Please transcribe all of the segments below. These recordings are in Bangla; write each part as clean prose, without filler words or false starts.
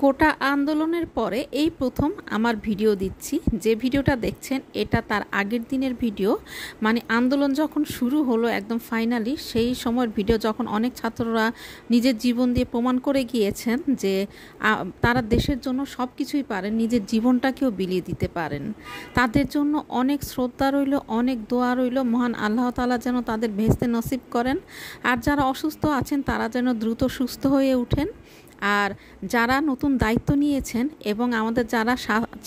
কোটা আন্দোলনের পরে এই প্রথম আমার ভিডিও দিচ্ছি। যে ভিডিওটা দেখছেন এটা তার আগের দিনের ভিডিও, মানে আন্দোলন যখন শুরু হলো একদম ফাইনালি সেই সময়ের ভিডিও, যখন অনেক ছাত্ররা নিজের জীবন দিয়ে প্রমাণ করে গিয়েছেন যে তারা দেশের জন্য সব কিছুই পারেন, নিজের জীবনটাকেও বিলিয়ে দিতে পারেন। তাদের জন্য অনেক শ্রদ্ধা রইল, অনেক দোয়া রইল, মহান আল্লাহ তাআলা যেন তাদের ভেস্তে নসিব করেন। আর যারা অসুস্থ আছেন তারা যেন দ্রুত সুস্থ হয়ে ওঠেন। আর যারা নতুন দায়িত্ব নিয়েছেন এবং আমাদের যারা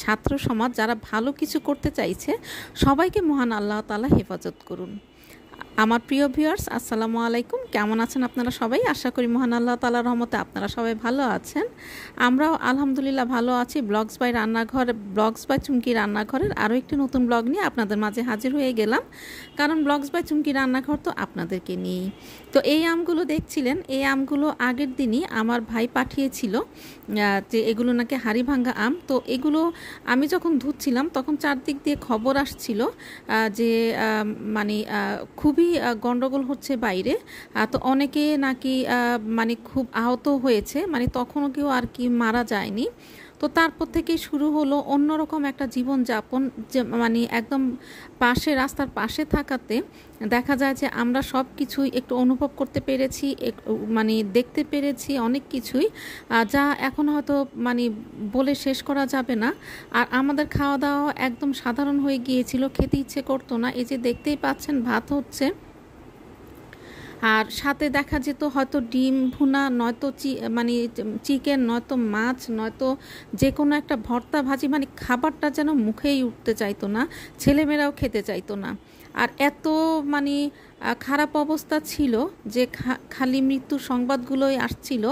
ছাত্র সমাজ যারা ভালো কিছু করতে চাইছে, সবাইকে মহান আল্লাহ তাআলা হেফাজত করুন। আমার প্রিয় ভিউয়ার্স, আসসালামু আলাইকুম। কেমন আছেন আপনারা সবাই? আশা করি মহান আল্লাহ তাআলার রহমতে আপনারা সবাই ভালো আছেন। আমরাও আলহামদুলিল্লাহ ভালো আছি। ব্লগস বাই চুমকি রান্নাঘরের আরও একটি নতুন ব্লগ নিয়ে আপনাদের মাঝে হাজির হয়ে গেলাম। কারণ ব্লগস বাই চুমকি রান্নাঘর তো আপনাদেরকে নিয়েই। তো এই আমগুলো দেখছিলেন, এই আমগুলো আগের দিনই আমার ভাই পাঠিয়েছিল যে এগুলো নাকি হাড়ি ভাঙ্গা আম। তো এগুলো আমি যখন ধুচ্ছিলাম তখন চারদিক দিয়ে খবর আসছিল যে মানে খুবই গন্ডগোল হচ্ছে বাইরে। তো অনেকে নাকি মানে খুব আহত হয়েছে, মানে তখনও কেউ আর কি মারা যায়নি। তো তারপর থেকে শুরু হলো অন্যরকম একটা জীবনযাপন, যে মানে একদম রাস্তার পাশে থাকাতে দেখা যায় যে আমরা সব কিছুই একটু অনুভব করতে পেরেছি, মানে দেখতে পেরেছি অনেক কিছুই, যা এখন হয়তো মানে বলে শেষ করা যাবে না। আর আমাদের খাওয়া দাওয়া একদম সাধারণ হয়ে গিয়েছিল, খেতে ইচ্ছে করতো না। এই যে দেখতেই পাচ্ছেন ভাত হচ্ছে, আর সাথে দেখা যেত হয়তো ডিম ভুনা, নয়তো মানে চিকেন, নয়তো মাছ, নয়তো যে কোনো একটা ভর্তা ভাজি, মানে খাবারটা যেন মুখেই উঠতে চাইতো না, ছেলেমেয়েরাও খেতে চাইতো না। আর এত মানে খারাপ অবস্থা ছিল যে খালি মৃত্যুর সংবাদগুলোই আসছিল।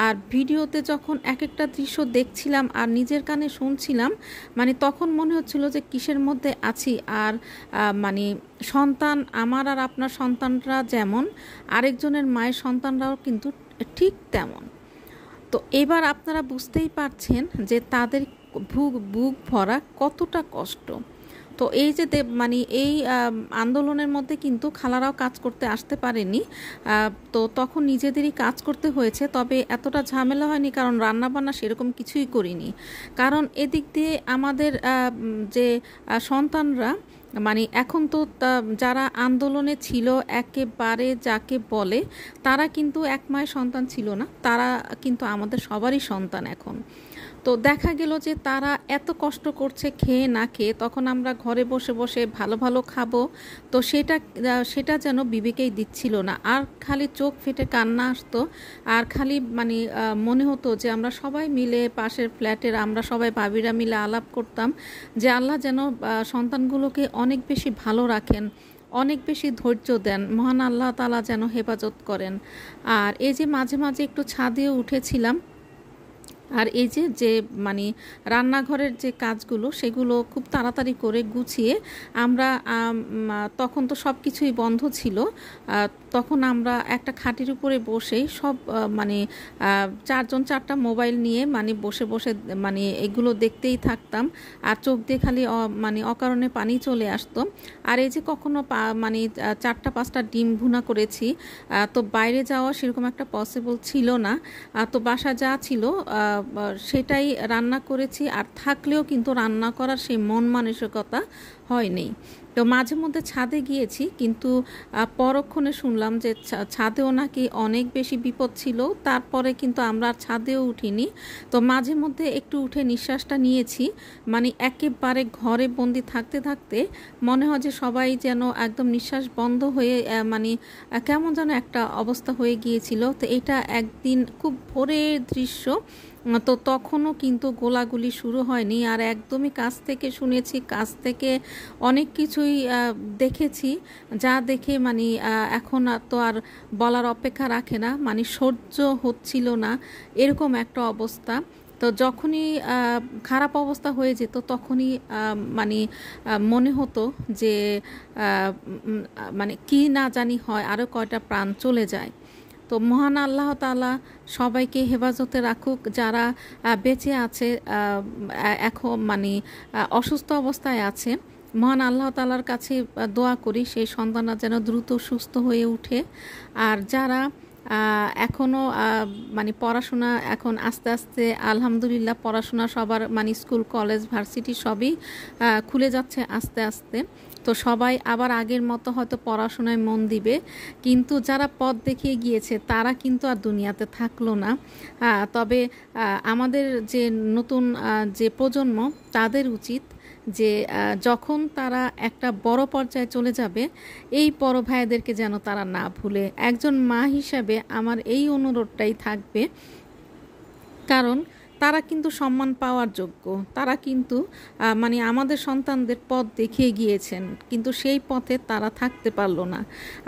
আর ভিডিওতে যখন এক একটা দৃশ্য দেখছিলাম আর নিজের কানে শুনছিলাম, মানে তখন মনে হচ্ছিল যে কিসের মধ্যে আছি। আর মানে সন্তান, আমার আর আপনার সন্তানরা যেমন, আরেকজনের মায়ের সন্তানরাও কিন্তু ঠিক তেমন। তো এবার আপনারা বুঝতেই পারছেন যে তাদের বুক ভরা কতটা কষ্ট। তো এই যে মানে এই আন্দোলনের মধ্যে কিন্তু খালারাও কাজ করতে আসতে পারেনি, তো তখন নিজেদেরই কাজ করতে হয়েছে। তবে এতটা ঝামেলা হয়নি, কারণ রান্নাবান্না সেরকম কিছুই করিনি। কারণ এদিক দিয়ে আমাদের যে সন্তানরা, মানে এখন তো যারা আন্দোলনে ছিল একেবারে যাকে বলে, তারা কিন্তু এক মায়ের সন্তান ছিল না, তারা কিন্তু আমাদের সবারই সন্তান এখন। তো দেখা গেল যে তারা এত কষ্ট করছে খেয়ে না খেয়ে, তখন আমরা ঘরে বসে বসে ভালো ভালো খাবো, তো সেটা যেন বিবেকেই দিচ্ছিল না। আর খালি চোখ ফেটে কান্না আসতো, আর খালি মানে মনে হতো যে আমরা সবাই মিলে পাশের ফ্ল্যাটের আমরা সবাই ভাবিরা মিলে আলাপ করতাম যে আল্লাহ যেন সন্তানগুলোকে অনেক বেশি ভালো রাখেন, অনেক বেশি ধৈর্য দেন, মহান আল্লাহ তাআলা যেন হেফাজত করেন। আর এই যে মাঝে মাঝে একটু ছাদেও উঠেছিলাম, আর এই যে মানে রান্নাঘরের যে কাজগুলো সেগুলো খুব তাড়াতাড়ি করে গুছিয়ে আমরা, তখন তো সব কিছুই বন্ধ ছিল, তখন আমরা একটা খাটের উপরে বসেই সব মানে চারটা মোবাইল নিয়ে মানে বসে বসে মানে এগুলো দেখতেই থাকতাম। আর চোখ দিয়ে খালি মানে অকারণে পানি চলে আসতো। আর এই যে কখনো মানে 4-5টা ডিম ভুনা করেছি, তো বাইরে যাওয়া সেরকম একটা পসিবল ছিল না, তো বাসা যা ছিল সেটাই রান্না করেছি। আর থাকলেও কিন্তু রান্না করার সেই মন মানসিকতা হয়নি। তো মাঝে মধ্যে ছাদে গিয়েছি, কিন্তু পরক্ষণে শুনলাম যে ছাদেও নাকি অনেক বেশি বিপদ ছিল। তারপরে কিন্তু আমরা ছাদেও উঠিনি। তো মাঝে মধ্যে একটু উঠে নিঃশ্বাসটা নিয়েছি, মানে একেবারে ঘরে বন্দি থাকতে থাকতে মনে হয় যে সবাই যেন একদম নিঃশ্বাস বন্ধ হয়ে মানে কেমন যেন একটা অবস্থা হয়ে গিয়েছিল। তো এটা একদিন খুব ভোরের দৃশ্য, তো তখনও কিন্তু গোলাগুলি শুরু হয়নি। আর একদমই কাছ থেকে শুনেছি, কাছ থেকে অনেক কিছুই দেখেছি, যা দেখে মানে এখন তো আর বলার অপেক্ষা রাখে না, মানে সহ্য হচ্ছিল না এরকম একটা অবস্থা। তো যখনই খারাপ অবস্থা হয়ে যেত তখনই মানে মনে হতো যে মানে কি না জানি হয়, আরও কয়টা প্রাণ চলে যায়। তো মহান আল্লাহ তাআলা সবাইকে হেফাজতে রাখুক, যারা বেঁচে আছে এখন মানে অসুস্থ অবস্থায় আছে। মহান আল্লাহ তাআলার কাছে দোয়া করি সেই সন্তানরা যেন দ্রুত সুস্থ হয়ে ওঠে। আর যারা এখনও মানে পড়াশোনা এখন আস্তে আস্তে আলহামদুলিল্লাহ পড়াশোনা সবার মানে স্কুল কলেজ ভার্সিটি সবই খুলে যাচ্ছে আস্তে আস্তে। তো সবাই আবার আগের মতো হয়তো পড়াশোনায় মন দিবে, কিন্তু যারা পথ দেখিয়ে গিয়েছে তারা কিন্তু আর দুনিয়াতে থাকলো না। তবে আমাদের যে নতুন যে প্রজন্ম তাদের উচিত যে যখন তারা একটা বড় পর্যায়ে চলে যাবে এই বড় ভাইদেরকে যেন তারা না ভুলে। একজন মা হিসাবে আমার এই অনুরোধটাই থাকবে, কারণ তারা কিন্তু সম্মান পাওয়ার যোগ্য। তারা কিন্তু মানে আমাদের সন্তানদের পথ দেখিয়ে গিয়েছেন, কিন্তু সেই পথে তারা থাকতে পারলো না।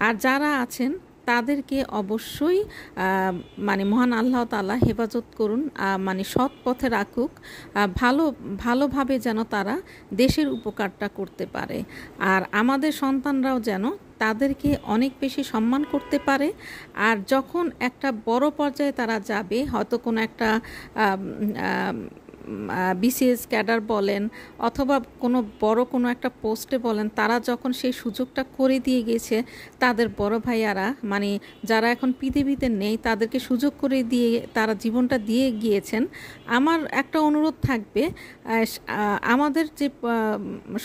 আর যারা আছেন তাদেরকে অবশ্যই মানে মহান আল্লাহ তাআলা হেফাজত করুন, মানে সৎ পথে রাখুক, ভালোভাবে যেন তারা দেশের উপকারটা করতে পারে। আর আমাদের সন্তানরাও যেন তাদেরকে অনেক বেশি সম্মান করতে পারে। আর যখন একটা বড় পর্যায়ে তারা যাবে, হয়তো কোনো একটা বিসিএস ক্যাডার বলেন অথবা কোনো একটা পোস্টে বলেন, তারা যখন সেই সুযোগটা করে দিয়ে গেছে তাদের বড় ভাইয়ারা, মানে যারা এখন পৃথিবীতে নেই তাদেরকে সুযোগ করে দিয়ে তারা জীবনটা দিয়ে গিয়েছেন। আমার একটা অনুরোধ থাকবে, আমাদের যে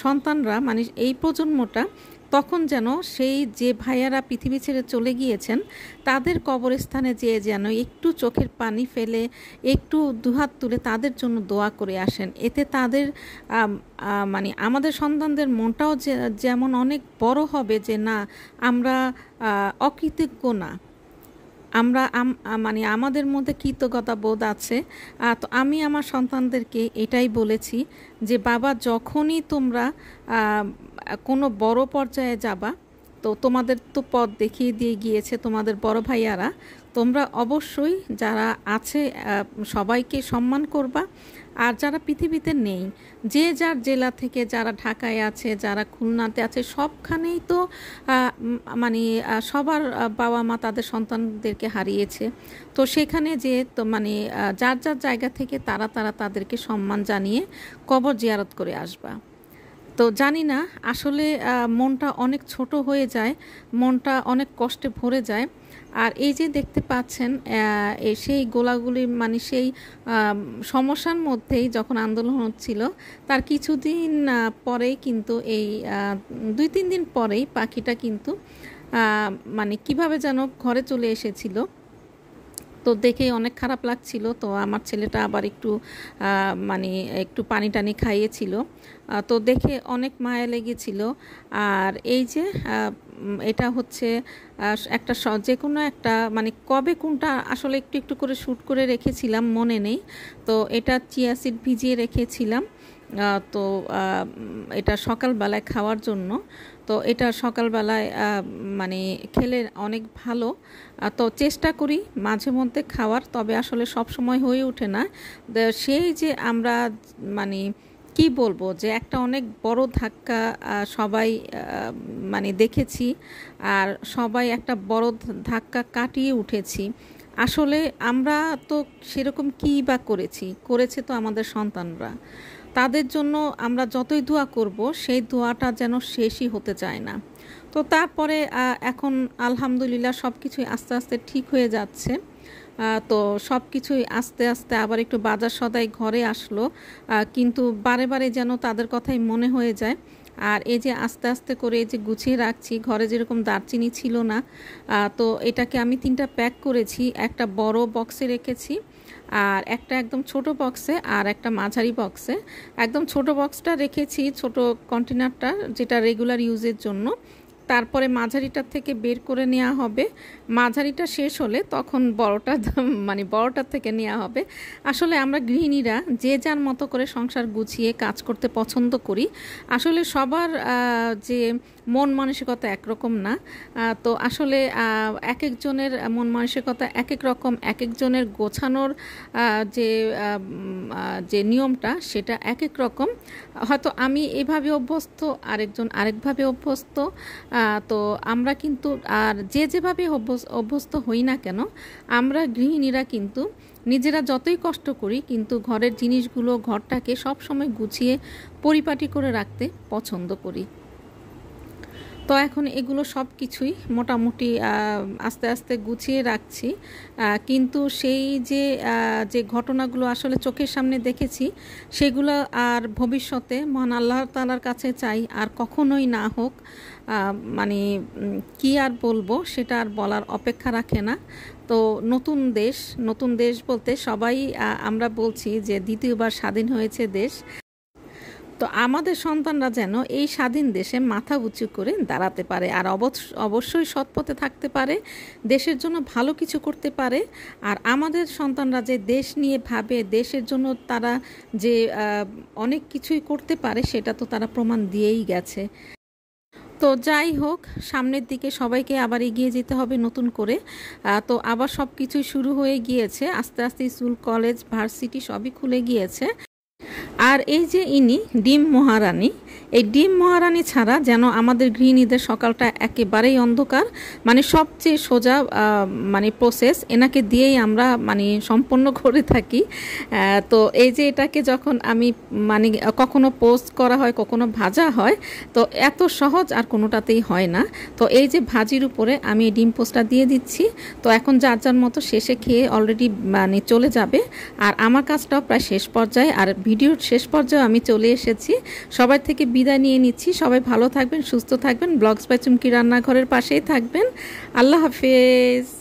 সন্তানরা মানে এই প্রজন্মটা তখন যেন সেই যে ভাইয়ারা পৃথিবী ছেড়ে চলে গিয়েছেন তাদের কবরস্থানে যেয়ে যেন একটু চোখের পানি ফেলে একটু দুহাত তুলে তাদের জন্য দোয়া করে আসেন। এতে তাদের মানে আমাদের সন্তানদের মনটাও যেমন অনেক বড় হবে যে না, আমরা অকৃতজ্ঞ না, আমরা মানে আমাদের মধ্যে কৃতজ্ঞতা বোধ আছে। তো আমি আমার সন্তানদেরকে এটাই বলেছি যে বাবা, যখনই তোমরা কোনো বড় পর্যায়ে যাবা, তো তোমাদের তো পথ দেখিয়ে দিয়ে গিয়েছে তোমাদের বড় ভাইয়ারা, তোমরা অবশ্যই যারা আছে সবাইকে সম্মান করবা। আর যারা পৃথিবীতে নেই, যে যার জেলা থেকে, যারা ঢাকায় আছে, যারা খুলনাতে আছে, সবখানেই তো মানে সবার বাবা মা তাদের সন্তানদেরকে হারিয়েছে। তো সেখানে যে তো মানে যার যার জায়গা থেকে তারা তাদেরকে সম্মান জানিয়ে কবর জিয়ারত করে আসবা। তো জানি না, আসলে মনটা অনেক ছোট হয়ে যায়, মনটা অনেক কষ্টে ভরে যায়। আর এই যে দেখতে পাচ্ছেন সেই গোলাগুলি মানে সেই সমস্যার মধ্যেই যখন আন্দোলন হচ্ছিল তার কিছুদিন পরেই কিন্তু এই 2-3 দিন পরেই পাখিটা কিন্তু মানে কিভাবে যেন ঘরে চলে এসেছিল। তো দেখেই অনেক খারাপ লাগছিল। তো আমার ছেলেটা আবার একটু মানে একটু পানি টানি খাইয়েছিল, তো দেখে অনেক মায়া লেগেছিল। আর এই যে এটা হচ্ছে একটা যে কোনো একটা মানে কবে কোনটা আসলে একটু একটু করে শ্যুট করে রেখেছিলাম মনে নেই। তো এটা চিয়া সিড ভিজিয়ে রেখেছিলাম, তো এটা সকালবেলায় খাওয়ার জন্য। তো এটা সকালবেলায় মানে খেলে অনেক ভালো। তো চেষ্টা করি মাঝে মধ্যে খাওয়ার, তবে আসলে সব সময় হয়ে ওঠে না। সেই যে আমরা মানে কি বলবো যে একটা অনেক বড় ধাক্কা সবাই মানে দেখেছি, আর সবাই একটা বড় ধাক্কা কাটিয়ে উঠেছি। আসলে আমরা তো সেরকম কী বা করেছে তো আমাদের সন্তানরা। তাদের জন্য আমরা যতই দোয়া করব সেই দোয়াটা যেন শেষই হতে চায় না। তো তারপরে এখন আলহামদুলিল্লাহ সব কিছুই আস্তে আস্তে ঠিক হয়ে যাচ্ছে। তো সব কিছুই আস্তে আস্তে আবার একটু বাজার সদাই ঘরে আসলো, কিন্তু বারে বারে যেন তাদের কথাই মনে হয়ে যায়। আর এই যে আস্তে আস্তে করে এই যে গুছিয়ে রাখছি, ঘরে যেরকম দারচিনি ছিল না, তো এটাকে আমি 3টা প্যাক করেছি, একটা বড় বক্সে রেখেছি আর একটা একদম ছোট বক্সে আর একটা মাঝারি বক্সে। একদম ছোট বক্সটা রেখেছি, ছোট কন্টেনারটা যেটা রেগুলার ইউজের জন্য। তারপরে মাঝারিটার থেকে বের করে নেওয়া হবে, মাঝারিটা শেষ হলে তখন বড়টা মানে বড়টার থেকে নেওয়া হবে। আসলে আমরা গৃহিণীরা যে যার মতো করে সংসার গুছিয়ে কাজ করতে পছন্দ করি। আসলে সবার যে মন মানসিকতা একরকম না। তো আসলে এক একজনের মন মানসিকতা এক এক রকম, এক একজনের গোছানোর যে নিয়মটা সেটা এক এক রকম। হয়তো আমি এভাবে অভ্যস্ত, আরেকজন আরেকভাবে অভ্যস্ত। তো আমরা কিন্তু আর যেভাবে অভ্যস্ত হই না কেন, আমরা গৃহিণীরা কিন্তু নিজেরা যতই কষ্ট করি কিন্তু ঘরের জিনিসগুলো ঘরটাকে সব সময় গুছিয়ে পরিপাটি করে রাখতে পছন্দ করি। তো এখন এগুলো সব কিছুই মোটামুটি আস্তে আস্তে গুছিয়ে রাখছি, কিন্তু সেই যে ঘটনাগুলো আসলে চোখের সামনে দেখেছি সেগুলো আর ভবিষ্যতে মহান আল্লাহ তাআলার কাছে চাই আর কখনোই না হোক। মানে কি আর বলবো, সেটা আর বলার অপেক্ষা রাখে না। তো নতুন দেশ বলতে সবাই আমরা বলছি যে দ্বিতীয়বার স্বাধীন হয়েছে দেশ। তো আমাদের সন্তানরা যেন এই স্বাধীন দেশে মাথা উঁচু করে দাঁড়াতে পারে আর অবশ্যই সৎ পথে থাকতে পারে, দেশের জন্য ভালো কিছু করতে পারে। আর আমাদের সন্তানরা যে দেশ নিয়ে ভাবে, দেশের জন্য তারা যে অনেক কিছুই করতে পারে, সেটা তো তারা প্রমাণ দিয়েই গেছে। তো যাই হোক, সামনের দিকে সবাইকে আবার এগিয়ে যেতে হবে নতুন করে। তো আবার সব কিছুই শুরু হয়ে গিয়েছে, আস্তে আস্তে স্কুল, কলেজ, ভার্সিটি সবই খুলে গিয়েছে। আর এই যে ইনি ডিম মহারানী, এই ডিম মহারানী ছাড়া যেন আমাদের গৃহিণীদের সকালটা একেবারেই অন্ধকার। মানে সবচেয়ে সোজা মানে প্রসেস এনাকে দিয়েই আমরা মানে সম্পন্ন করে থাকি। তো এই যে এটাকে যখন আমি মানে কখনো পোস্ট করা হয়, কখনো ভাজা হয়, তো এত সহজ আর কোনোটাতেই হয় না। তো এই যে ভাজির উপরে আমি ডিম পোস্টটা দিয়ে দিচ্ছি। তো এখন যার যার মতো শেষে খেয়ে অলরেডি মানে চলে যাবে। আর আমার কাজটাও প্রায় শেষ পর্যায়ে, আর ভিডিওর শেষ পর্যায়ে আমি চলে এসেছি। সবাই থেকে বিদায় নিয়ে নিচ্ছি। সবাই ভালো থাকবেন, সুস্থ থাকবেন, ব্লগস বাই চুমকি রান্নাঘরের পাশেই থাকবেন। আল্লাহ হাফেজ।